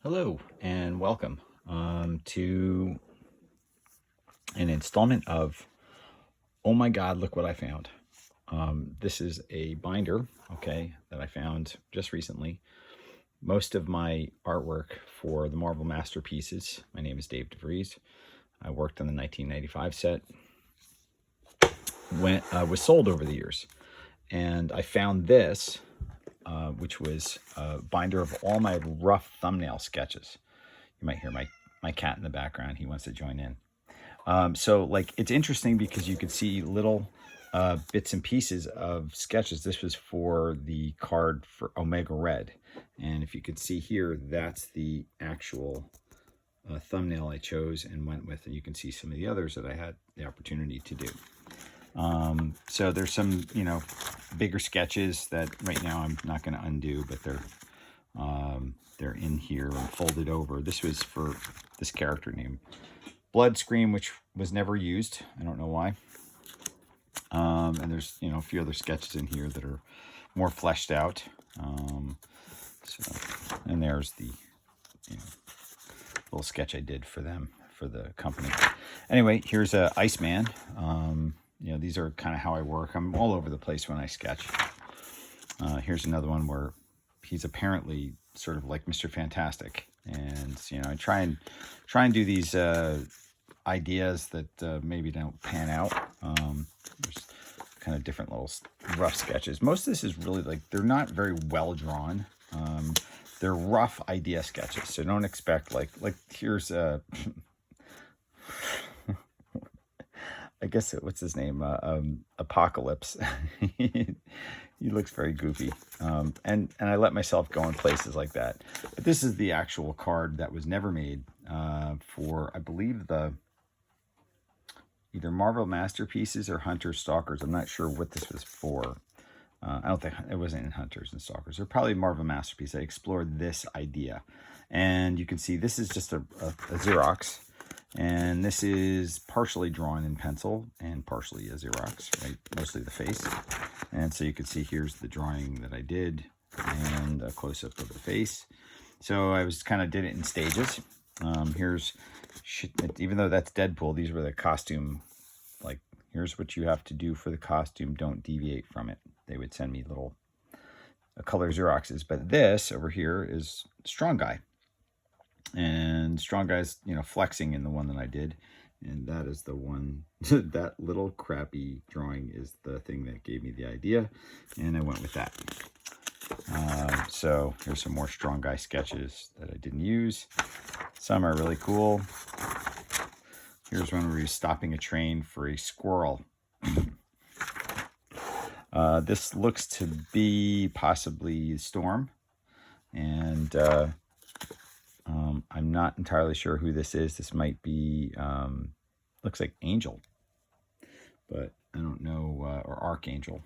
Hello and welcome to an installment of Oh My God, Look What I Found. This is a binder, okay, that I found just recently. Most of my artwork for the Marvel Masterpieces, my name is Dave DeVries. I worked on the 1995 set, was sold over the years. And I found this, which was a binder of all my rough thumbnail sketches. You might hear my cat in the background. He wants to join in. So like it's interesting because you could see little bits and pieces of sketches. This was for the card for Omega Red. And if you could see here, that's the actual thumbnail I chose and went with. And you can see some of the others that I had the opportunity to do. So there's some, bigger sketches that right now I'm not going to undo, but they're in here and folded over. This was for this character named Blood Scream, which was never used. I don't know why. And there's, a few other sketches in here that are more fleshed out. And there's the, little sketch I did for them, for the company. Anyway, here's a Iceman. These are kind of how I work. I'm all over the place when I sketch. Here's another one where he's apparently sort of like Mr. Fantastic. And, I try and do these ideas that maybe don't pan out. There's kind of different little rough sketches. Most of this is really like, they're not very well drawn. They're rough idea sketches. So don't expect like here's a, I guess what's his name? Apocalypse. He looks very goofy. And I let myself go in places like that. But this is the actual card that was never made for, I believe, the either Marvel Masterpieces or Hunter Stalkers. I'm not sure what this was for. I don't think it wasn't in Hunters and Stalkers. They're probably Marvel Masterpiece. I explored this idea. And you can see this is just a Xerox. And this is partially drawn in pencil and partially a Xerox, right? Mostly the face. And so you can see here's the drawing that I did and a close-up of the face. So I was kind of did it in stages. Even though that's Deadpool, these were the costume, like, here's what you have to do for the costume. Don't deviate from it. They would send me little color Xeroxes. But this over here is Strong Guy. And Strong Guy's, flexing in the one that I did. And that is the one, that little crappy drawing is the thing that gave me the idea. And I went with that. So here's some more Strong Guy sketches that I didn't use. Some are really cool. Here's one where he's stopping a train for a squirrel. This looks to be possibly Storm. And I'm not entirely sure who this is. This might be, looks like Angel, but I don't know, or Archangel.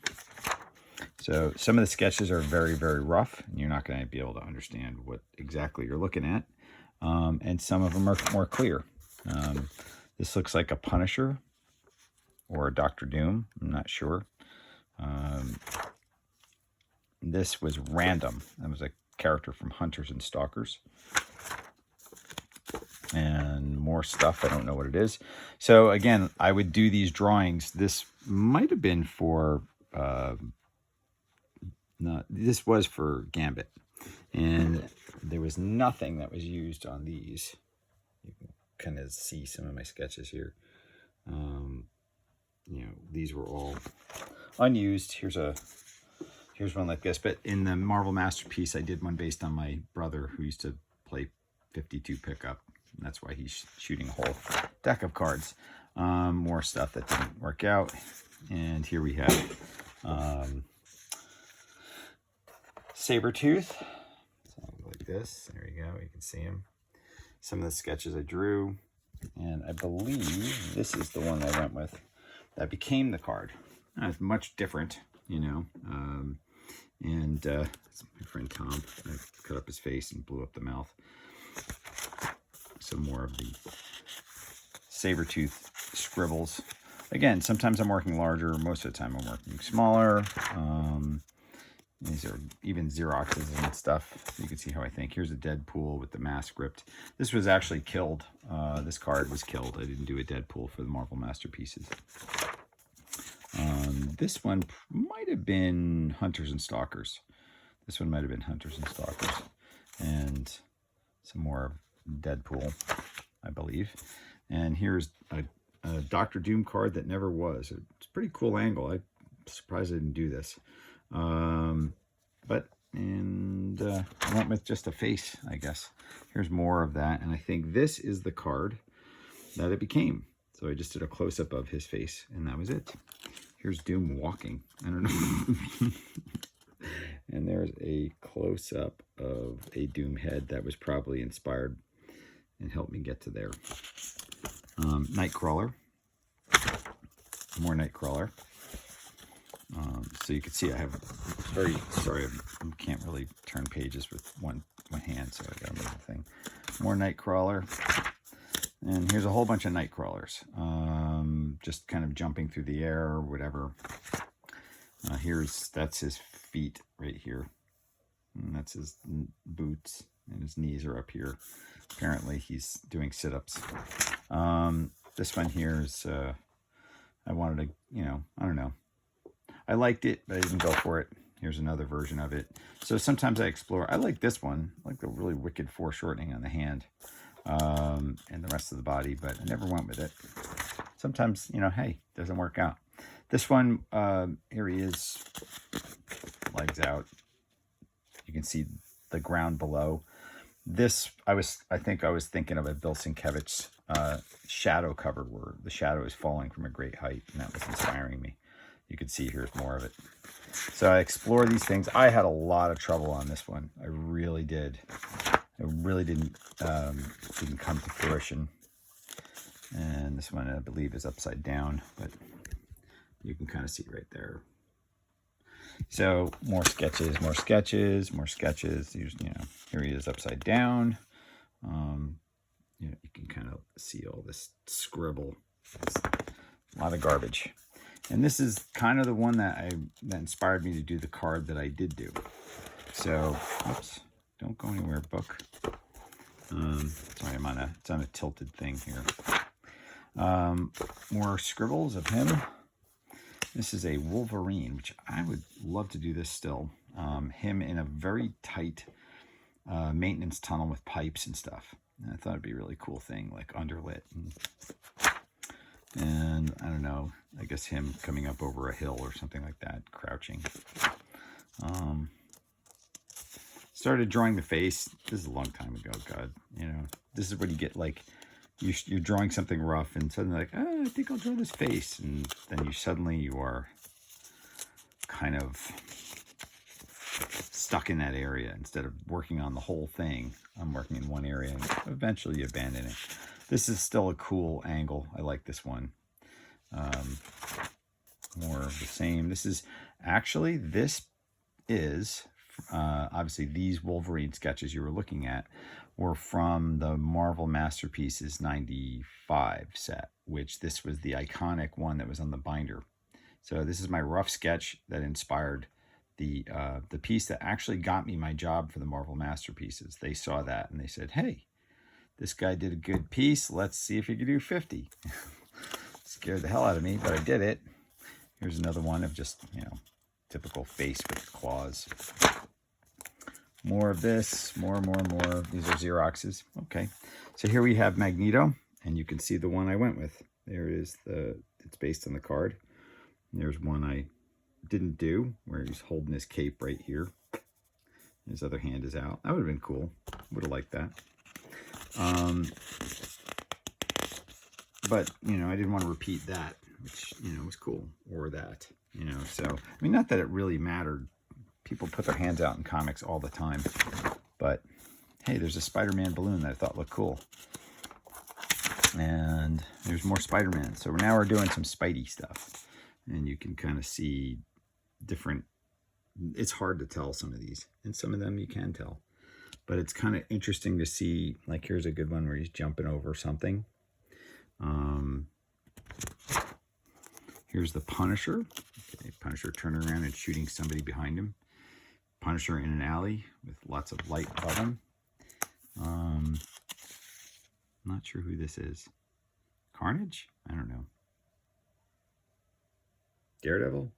So some of the sketches are very, very rough, and you're not going to be able to understand what exactly you're looking at. And some of them are more clear. This looks like a Punisher or a Dr. Doom. I'm not sure. This was Random. That was a character from Hunters and Stalkers. And more stuff. I don't know what it is. So again, I would do these drawings. This might have been for, this was for Gambit. And there was nothing that was used on these. You can kind of see some of my sketches here. These were all unused. Here's one like this. But in the Marvel Masterpiece, I did one based on my brother who used to play 52 pickup. That's why he's shooting a whole deck of cards. More stuff that didn't work out. And here we have Sabretooth. So like this. There you go. You can see him. Some of the sketches I drew. And I believe this is the one I went with that became the card. It's much different, And it's my friend Tom. I cut up his face and blew up the mouth. Some more of the Sabretooth scribbles. Again, sometimes I'm working larger. Most of the time I'm working smaller. These are even Xeroxes and stuff. You can see how I think. Here's a Deadpool with the mask ripped. This was actually killed. This card was killed. I didn't do a Deadpool for the Marvel Masterpieces. This one might have been Hunters and Stalkers. This one might have been Hunters and Stalkers. And some more Deadpool, I believe. And here's a Doctor Doom card that never was. It's a pretty cool angle. I'm surprised I didn't do this. I went with just a face, I guess. Here's more of that. And I think this is the card that it became. So I just did a close-up of his face, and that was it. Here's Doom walking. I don't know. And there's a close-up of a Doom head that was probably inspired and helped me get to there. Nightcrawler. More Nightcrawler. So you can see I have very, sorry, I can't really turn pages with one hand, so I gotta move the thing. More Nightcrawler. And here's a whole bunch of Nightcrawlers. Just kind of jumping through the air or whatever. That's his feet right here. And that's his boots, and his knees are up here. Apparently he's doing sit-ups. This one here is, I wanted to, I don't know. I liked it, but I didn't go for it. Here's another version of it. So sometimes I explore. I like this one. I like the really wicked foreshortening on the hand and the rest of the body, but I never went with it. Sometimes, hey, doesn't work out. This one, here he is, legs out. You can see the ground below. This, I think I was thinking of a Bill Sienkiewicz's shadow cover where the shadow is falling from a great height, and that was inspiring me. You can see here's more of it. So I explore these things. I had a lot of trouble on this one. I really did. It really didn't come to fruition. And this one, I believe, is upside down, but you can kind of see right there. So more sketches, more sketches, more sketches. Here he is upside down. You can kind of see all this scribble. It's a lot of garbage. And this is kind of the one that inspired me to do the card that I did do. So, oops, don't go anywhere, book. Sorry, it's on a tilted thing here. More scribbles of him. This is a Wolverine, which I would love to do this still. Him in a very tight maintenance tunnel with pipes and stuff. And I thought it'd be a really cool thing, like underlit. And I don't know, I guess him coming up over a hill or something like that, crouching. Started drawing the face. This is a long time ago, God. This is what you get, like, you're drawing something rough and suddenly like, I think I'll draw this face. And then you are kind of stuck in that area. Instead of working on the whole thing, I'm working in one area and eventually you abandon it. This is still a cool angle. I like this one. More of the same. This is obviously these Wolverine sketches you were looking at were from the Marvel Masterpieces 95 set, which this was the iconic one that was on the binder. So this is my rough sketch that inspired the piece that actually got me my job for the Marvel Masterpieces. They saw that and they said, hey, this guy did a good piece. Let's see if he can do 50. Scared the hell out of me, but I did it. Here's another one of just, typical face with claws. More of this, more. These are Xeroxes. Okay. So here we have Magneto, and you can see the one I went with. There is it's based on the card. And there's one I didn't do, where he's holding his cape right here. His other hand is out. That would have been cool. Would have liked that. But, I didn't want to repeat that, which, was cool. Or that, So, not that it really mattered. People put their hands out in comics all the time. But, hey, there's a Spider-Man balloon that I thought looked cool. And there's more Spider-Man. So now we're doing some Spidey stuff. And you can kind of see different... It's hard to tell some of these. And some of them you can tell. But it's kind of interesting to see, like here's a good one where he's jumping over something. Here's the Punisher. Okay, Punisher turning around and shooting somebody behind him. Punisher in an alley with lots of light above him. I'm not sure who this is. Carnage? I don't know. Daredevil?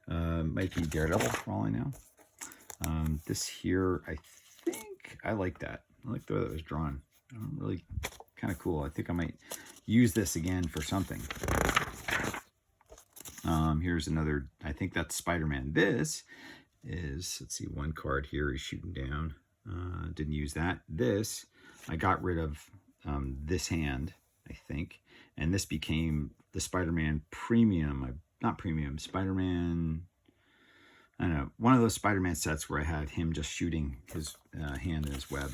Might be Daredevil for all I know. This here, I think I like that. I like the way that was drawn. Really kind of cool. I think I might use this again for something. Here's another, I think that's Spider-Man. This is, let's see, one card here he's shooting down. Didn't use that. This, I got rid of this hand, I think. And this became the Spider-Man Premium. Not Premium, Spider-Man, I don't know, one of those Spider-Man sets where I had him just shooting his hand in his web.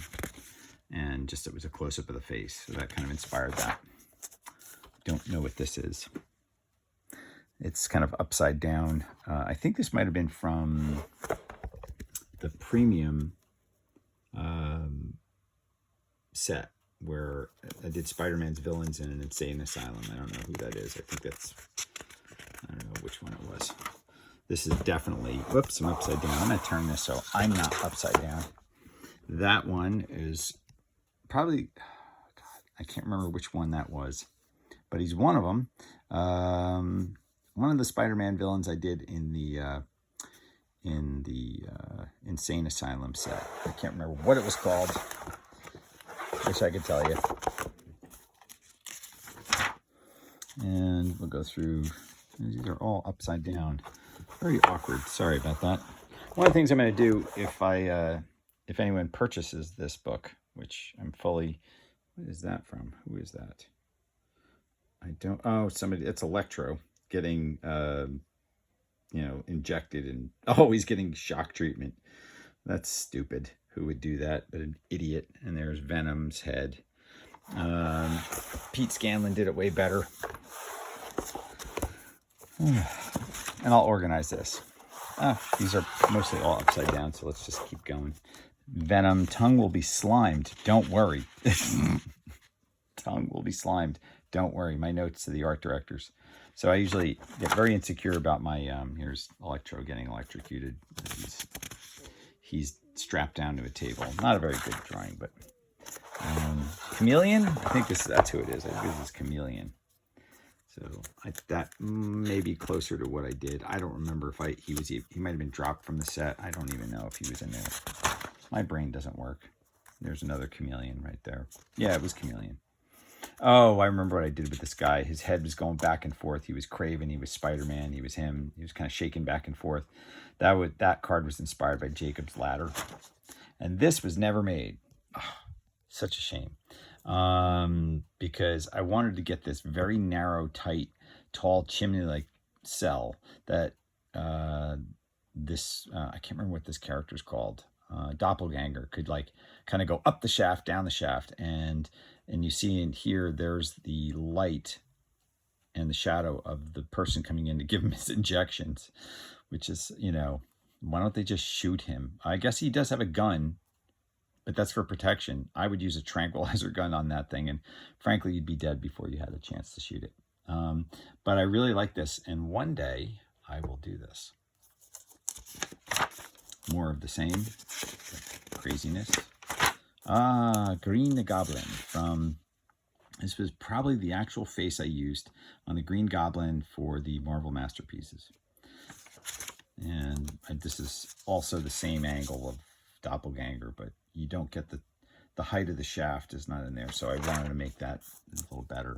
And just it was a close-up of the face. So that kind of inspired that. Don't know what this is. It's kind of upside down. I think this might have been from the Premium set where I did Spider-Man's villains in an insane asylum. I don't know who that is. I think that's, I don't know which one it was. This is definitely, whoops, I'm upside down. I'm going to turn this so I'm not upside down. That one is probably, God, I can't remember which one that was, but he's one of them. One of the Spider-Man villains I did in the Insane Asylum set. I can't remember what it was called. Wish I could tell you. And we'll go through. These are all upside down. Very awkward. Sorry about that. One of the things I'm going to do if anyone purchases this book, which I'm fully. What is that from? Who is that? I don't. Oh, somebody. It's Electro. Getting injected and always getting shock treatment. That's stupid. Who would do that? But an idiot. And there's Venom's head. Pete Scanlon did it way better. And I'll organize this. These are mostly all upside down, so let's just keep going. Venom, tongue will be slimed. Don't worry. Tongue will be slimed. Don't worry. My notes to the art directors. So I usually get very insecure about my, here's Electro getting electrocuted. He's strapped down to a table. Not a very good drawing, but Chameleon? I think that's who it is. I think this is Chameleon. So that may be closer to what I did. I don't remember if he might have been dropped from the set. I don't even know if he was in there. My brain doesn't work. There's another Chameleon right there. Yeah, it was Chameleon. Oh, I remember what I did with this guy. His head was going back and forth. He was Kraven. He was Spider-Man. He was him. He was kind of shaking back and forth. That card was inspired by Jacob's Ladder. And this was never made. Oh, such a shame. Because I wanted to get this very narrow, tight, tall, chimney-like cell that I can't remember what this character's called. Doppelganger could kind of go up the shaft, down the shaft, and you see in here there's the light and the shadow of the person coming in to give him his injections, which is, why don't they just shoot him? I guess he does have a gun, but that's for protection. I would use a tranquilizer gun on that thing, and frankly, you'd be dead before you had a chance to shoot it. But I really like this, and one day I will do this. More of the same craziness. Green the Goblin from, this was probably the actual face I used on the Green Goblin for the Marvel Masterpieces. And this is also the same angle of Doppelganger, but you don't get the height of the shaft is not in there, so I wanted to make that a little better.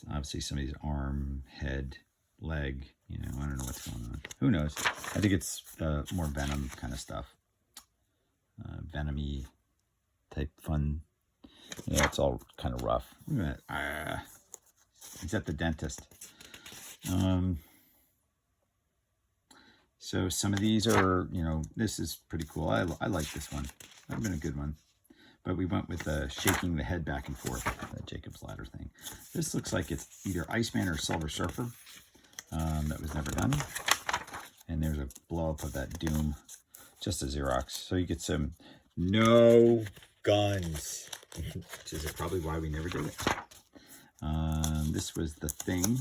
Obviously somebody's arm, head, leg, I don't know what's going on. Who knows? I think it's more Venom kind of stuff. Venom-y type fun. Yeah, it's all kind of rough. Look at that. He's at the dentist. So some of these are, this is pretty cool. I like this one. That would have been a good one. But we went with shaking the head back and forth, that Jacob's Ladder thing. This looks like it's either Iceman or Silver Surfer. That was never done. And there's a blow-up of that Doom, just a Xerox. So you get some no guns, which is probably why we never did it. This was The Thing.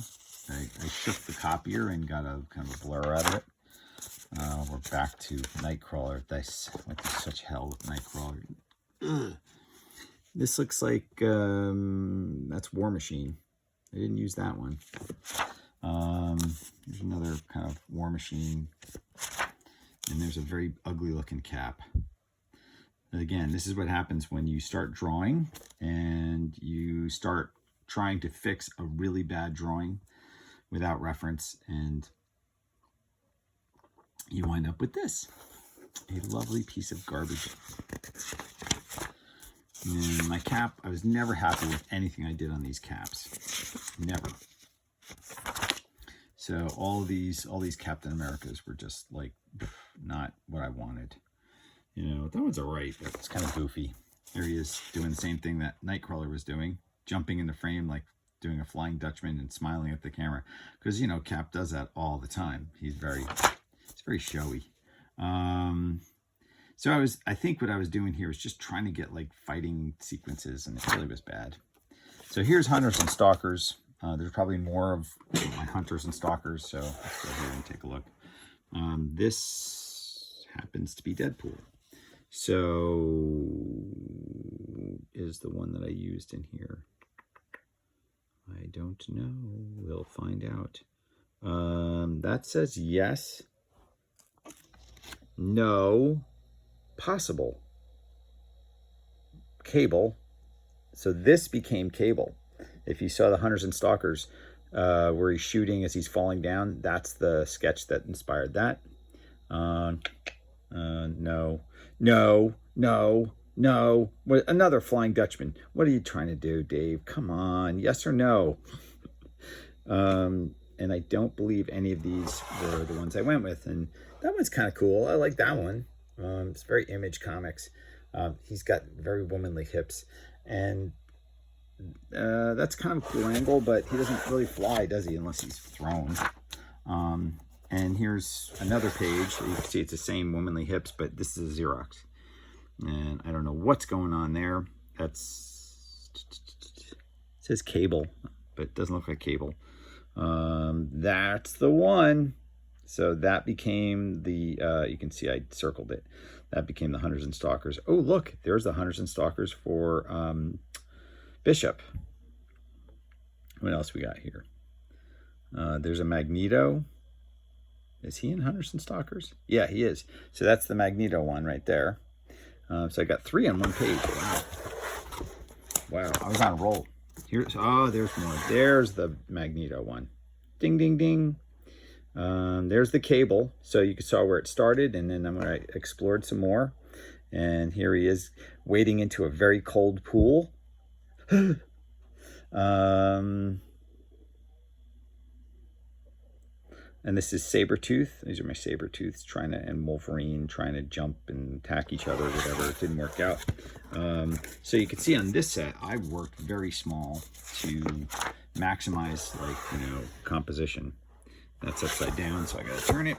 I shook the copier and got a kind of a blur out of it. We're back to Nightcrawler. I went through such hell with Nightcrawler. Ugh. This looks like that's War Machine. I didn't use that one. There's another kind of War Machine, and there's a very ugly looking cap. And again, this is what happens when you start drawing and you start trying to fix a really bad drawing without reference, and you wind up with this, a lovely piece of garbage. And my cap, I was never happy with anything I did on these caps. Never. So all these Captain Americas were just like not what I wanted. You know, that one's alright, but it's kind of goofy. Here he is doing the same thing that Nightcrawler was doing, jumping in the frame like doing a Flying Dutchman and smiling at the camera. Because, you know, Cap does that all the time. He's very showy. So I think what I was doing here was just trying to get like fighting sequences, and it really was bad. So here's Hunters and Stalkers. There's probably more of my Hunters and Stalkers, so let's go here and take a look. This happens to be Deadpool. So is the one that I used in here. I don't know. We'll find out. That says yes. No. Possible. Cable. So this became Cable. If you saw the Hunters and Stalkers where he's shooting as he's falling down, that's the sketch that inspired that. No. What, another Flying Dutchman. What are you trying to do, Dave? Come on. Yes or no? And I don't believe any of these were the ones I went with. And that one's kind of cool. I like that one. It's very Image Comics. He's got very womanly hips. And that's kind of a cool angle, but he doesn't really fly, does he? Unless he's thrown. And here's another page. You can see it's the same womanly hips, but this is a Xerox. And I don't know what's going on there. It says Cable, but it doesn't look like Cable. That's the one. So that became the, you can see I circled it. That became the Hunters and Stalkers. Oh, look, there's the Hunters and Stalkers for Bishop. What else we got here? There's a Magneto. Is he in Hunters and Stalkers? Yeah, he is. So that's the Magneto one right there. So I got 3 on one page. Wow, I was on a roll. Here's, oh, there's more. There's the Magneto one. Ding, ding, ding. There's the Cable. So you saw where it started, and then I explored some more. And here he is wading into a very cold pool. And this is Sabretooth. These are my Sabretooths and Wolverine trying to jump and attack each other, whatever. It didn't work out. So you can see on this set, I worked very small to maximize, like, you know, composition. That's upside down, so I gotta turn it.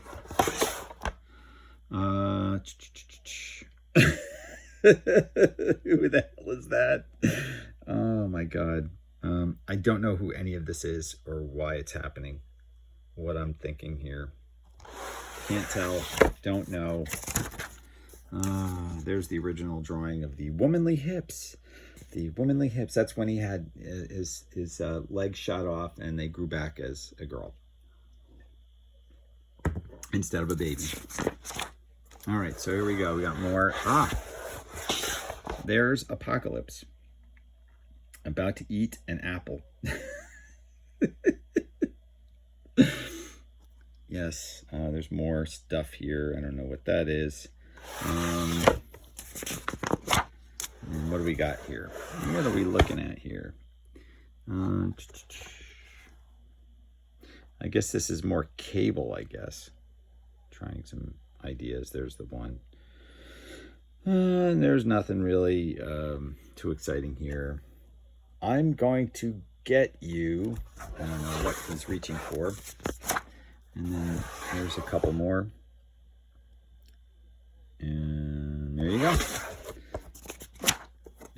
Who the hell is that? Oh my God. I don't know who any of this is or why it's happening. What I'm thinking here. Can't tell. Don't know. There's the original drawing of the womanly hips. The womanly hips. That's when he had his legs shot off and they grew back as a girl instead of a baby. All right, so here we go. We got more. There's Apocalypse about to eat an apple. Yes, there's more stuff here. I don't know what that is. And what do we got here? What are we looking at here? I guess this is more Cable, I guess. Trying some ideas. There's the one. And there's nothing really too exciting here. I'm going to get you. I don't know what he's reaching for. And then there's a couple more. And there you go.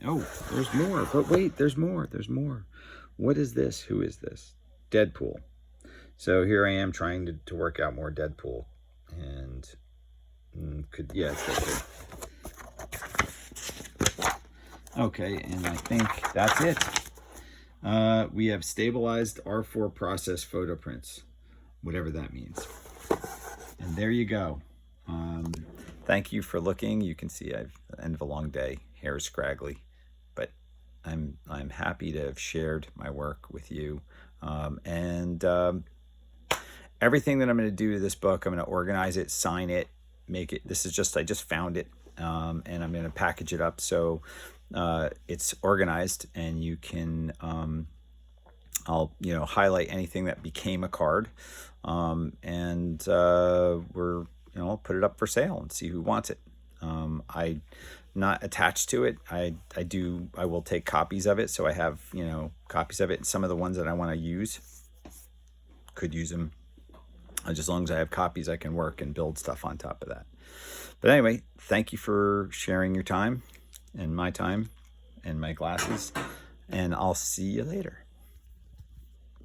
Oh, there's more. But wait, there's more. There's more. What is this? Who is this? Deadpool. So here I am trying to work out more Deadpool, and yeah, it's that good. Okay, and I think that's it. We have stabilized R4 process photo prints, whatever that means. And there you go. Thank you for looking. You can see I've at the end of a long day, hair is scraggly, but I'm happy to have shared my work with you. Everything that I'm going to do to this book, I'm going to organize it, sign it, make it. This is just, I just found it, and I'm going to package it up so it's organized, and you can, I'll, highlight anything that became a card, and I'll put it up for sale and see who wants it. I'm not attached to it. I will take copies of it, so I have copies of it. And some of the ones that I want to use, could use them. Just as long as I have copies, I can work and build stuff on top of that. But anyway, thank you for sharing your time and my glasses, and I'll see you later.